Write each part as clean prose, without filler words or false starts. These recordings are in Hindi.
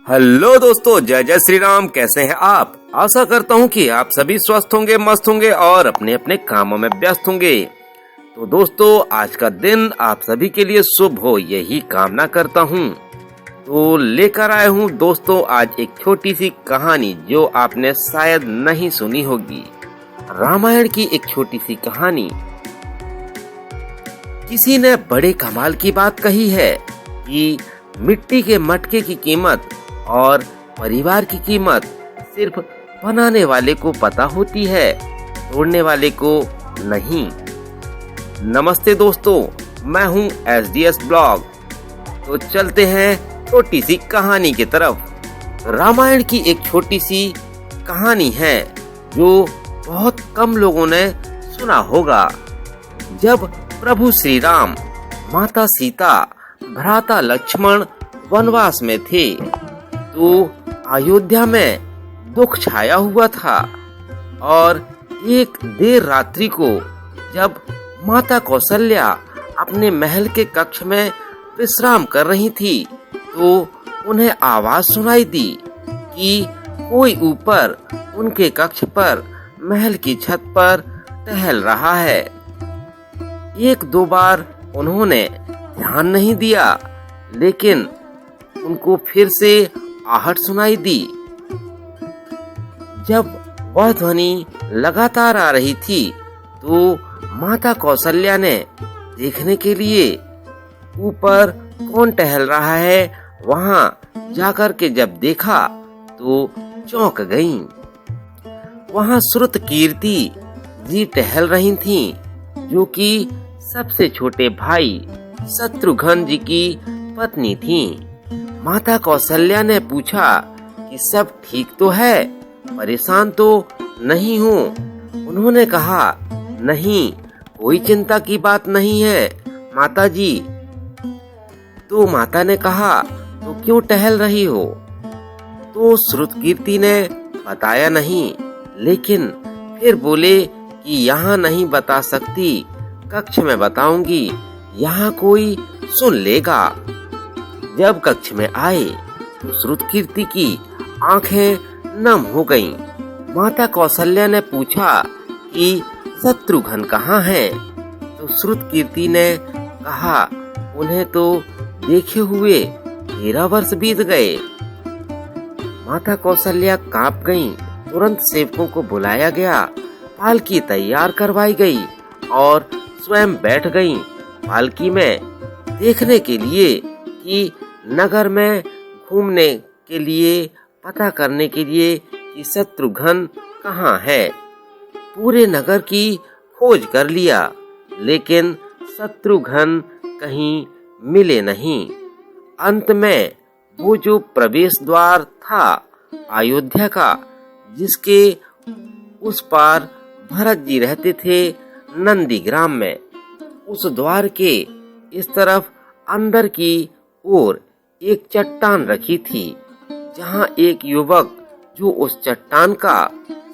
हेलो दोस्तों, जय जय श्री राम। कैसे हैं आप? आशा करता हूं कि आप सभी स्वस्थ होंगे, मस्त होंगे और अपने अपने कामों में व्यस्त होंगे। तो दोस्तों, आज का दिन आप सभी के लिए शुभ हो, यही कामना करता हूं। तो लेकर आया हूं दोस्तों आज एक छोटी सी कहानी जो आपने शायद नहीं सुनी होगी। रामायण की एक छोटी सी कहानी। किसी ने बड़े कमाल की बात कही है कि मिट्टी के मटके की कीमत और परिवार की कीमत सिर्फ बनाने वाले को पता होती है, तोड़ने वाले को नहीं। नमस्ते दोस्तों, मैं हूं SDS ब्लॉग। तो चलते हैं छोटी सी कहानी की तरफ। रामायण की एक छोटी सी कहानी है जो बहुत कम लोगों ने सुना होगा। जब प्रभु श्री राम, माता सीता, भ्राता लक्ष्मण वनवास में थे तो अयोध्या में दुख छाया हुआ था। और एक देर रात्रि को जब माता कौशल्या अपने महल के कक्ष में विश्राम कर रही थी तो उन्हें आवाज सुनाई दी कि कोई ऊपर उनके कक्ष पर महल की छत पर टहल रहा है। एक दो बार उन्होंने ध्यान नहीं दिया, लेकिन उनको फिर से आहट सुनाई दी। जब वह ध्वनि लगातार आ रही थी तो माता कौशल्या ने देखने के लिए ऊपर कौन टहल रहा है वहां जाकर के जब देखा तो चौंक गईं। वहां श्रुत कीर्ति जी टहल रही थीं, जो कि सबसे छोटे भाई शत्रुघ्न जी की पत्नी थीं। माता कौशल्या ने पूछा कि सब ठीक तो है, परेशान तो नहीं हूँ। उन्होंने कहा, नहीं, कोई चिंता की बात नहीं है माता जी। तो माता ने कहा, तो क्यों टहल रही हो? तो श्रुतकीर्ति ने बताया नहीं, लेकिन फिर बोले कि यहाँ नहीं बता सकती, कक्ष में बताऊंगी, यहाँ कोई सुन लेगा। जब कक्ष में आए तो श्रुतकीर्ति की आंखें नम हो गईं। माता कौशल्या ने पूछा कि शत्रुघ्न कहाँ हैं? तो श्रुतकीर्ति ने कहा, उन्हें तो देखे हुए 13 वर्ष बीत गए। माता कौशल्या कांप गईं। तुरंत सेवकों को बुलाया गया, पालकी तैयार करवाई गई और स्वयं बैठ गईं पालकी में, देखने के लिए कि नगर में घूमने के लिए, पता करने के लिए कि शत्रुघ्न कहाँ है। पूरे नगर की खोज कर लिया, लेकिन शत्रुघ्न कहीं मिले नहीं। अंत में वो जो प्रवेश द्वार था अयोध्या का, जिसके उस पार भरत जी रहते थे नंदीग्राम में, उस द्वार के इस तरफ अंदर की ओर एक चट्टान रखी थी, जहां एक युवक जो उस चट्टान का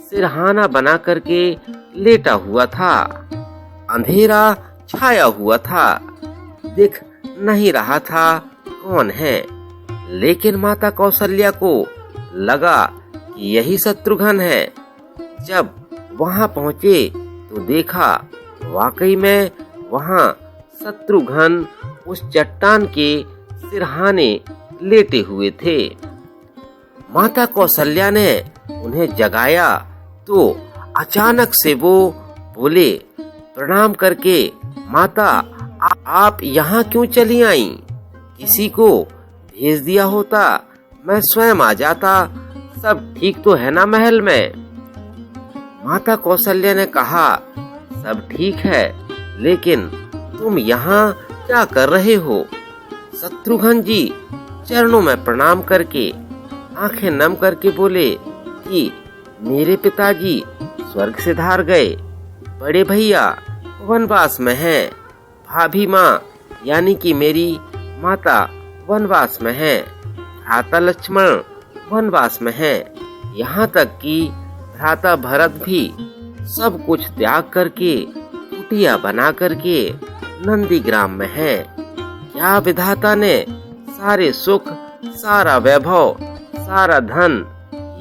सिरहाना बना करके लेटा हुआ था। अंधेरा छाया हुआ था, दिख नहीं रहा था कौन है, लेकिन माता कौशल्या को लगा कि यही शत्रुघ्न है। जब वहां पहुंचे तो देखा वाकई में वहां शत्रुघ्न उस चट्टान के सिरहाने लेटे हुए थे। माता कौशल्या ने उन्हें जगाया तो अचानक से वो बोले प्रणाम करके, माता आप यहाँ क्यों चली आईं? किसी को भेज दिया होता, मैं स्वयं आ जाता। सब ठीक तो है ना महल में? माता कौशल्या ने कहा, सब ठीक है, लेकिन तुम यहाँ क्या कर रहे हो? शत्रुघ्न जी चरणों में प्रणाम करके आंखें नम करके बोले कि मेरे पिताजी स्वर्ग से धार गए, बड़े भैया वनवास में हैं, भाभी माँ यानी कि मेरी माता वनवास में हैं, भ्राता लक्ष्मण वनवास में हैं, यहाँ तक कि भ्राता भरत भी सब कुछ त्याग करके कुटिया बना करके नंदीग्राम में हैं। क्या विधाता ने सारे सुख, सारा वैभव सारा धन,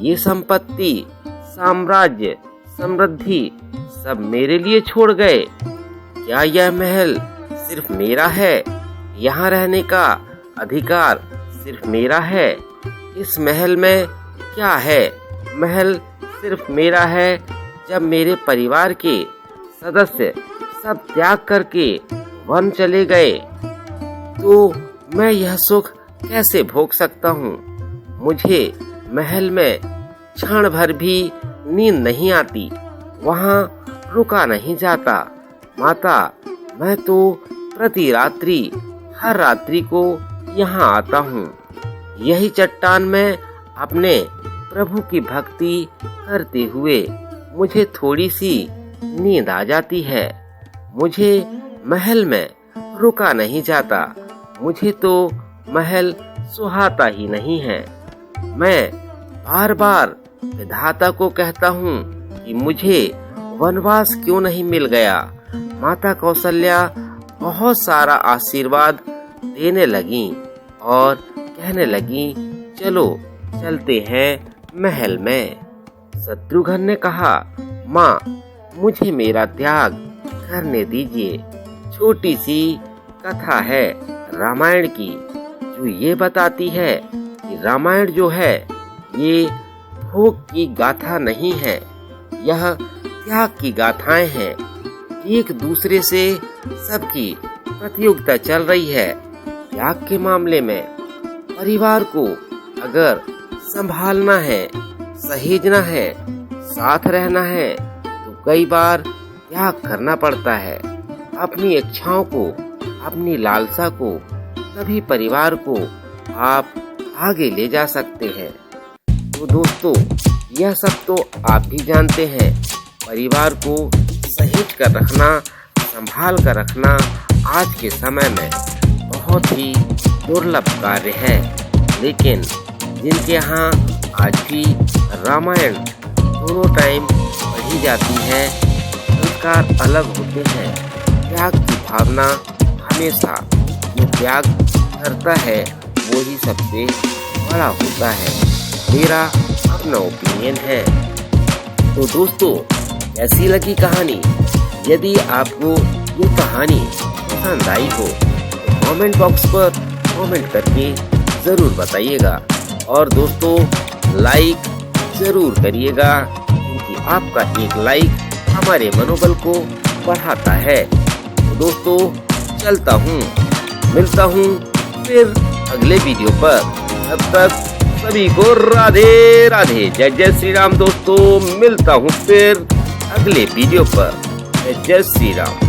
ये संपत्ति, साम्राज्य, समृद्धि सब मेरे लिए छोड़ गए। क्या यह महल सिर्फ मेरा है? यहाँ रहने का अधिकार सिर्फ मेरा है? इस महल में क्या है? महल सिर्फ मेरा है। जब मेरे परिवार के सदस्य सब त्याग करके वन चले गए तो मैं यह सुख कैसे भोग सकता हूँ? मुझे महल में क्षण भर भी नींद नहीं आती, वहाँ रुका नहीं जाता। माता, मैं तो प्रति रात्रि हर रात्रि को यहाँ आता हूँ। यही चट्टान में अपने प्रभु की भक्ति करते हुए मुझे थोड़ी सी नींद आ जाती है। मुझे महल में रुका नहीं जाता, मुझे तो महल सुहाता ही नहीं है। मैं बार बार विधाता को कहता हूँ कि मुझे वनवास क्यों नहीं मिल गया। माता कौशल्या बहुत सारा आशीर्वाद देने लगी और कहने लगी, चलो चलते हैं महल में। शत्रुघ्न ने कहा, माँ, मुझे मेरा त्याग करने दीजिए। छोटी सी कथा है रामायण की, जो ये बताती है कि रामायण जो है ये भोग की गाथा नहीं है, यह त्याग की गाथाएं हैं। एक दूसरे से सबकी प्रतियोगिता चल रही है। त्याग के मामले में परिवार को अगर संभालना है, सहेजना है, साथ रहना है तो कई बार त्याग करना पड़ता है। अपनी इच्छाओं को, अपनी लालसा को, तभी परिवार को आप आगे ले जा सकते हैं। तो दोस्तों, यह सब तो आप भी जानते हैं। परिवार को सहेज कर रखना, संभाल कर रखना आज के समय में बहुत ही दुर्लभ कार्य है। लेकिन जिनके यहाँ आज भी रामायण दोनों टाइम पढ़ी जाती है, संस्कार अलग होते हैं। त्याग की भावना हमेशा जो त्याग करता है वो ही सबसे बड़ा होता है। मेरा अपना ओपिनियन है। तो दोस्तों, कैसी लगी कहानी? यदि आपको ये कहानी पसंद आई हो तो कमेंट बॉक्स पर कमेंट करके जरूर बताइएगा। और दोस्तों, लाइक जरूर करिएगा, क्योंकि आपका एक लाइक हमारे मनोबल को बढ़ाता है। तो दोस्तों, चलता हूँ, मिलता हूँ फिर अगले वीडियो पर। तब तक सभी को राधे राधे, जय जय श्री राम। दोस्तों, मिलता हूँ फिर अगले वीडियो पर। जय जय श्री राम।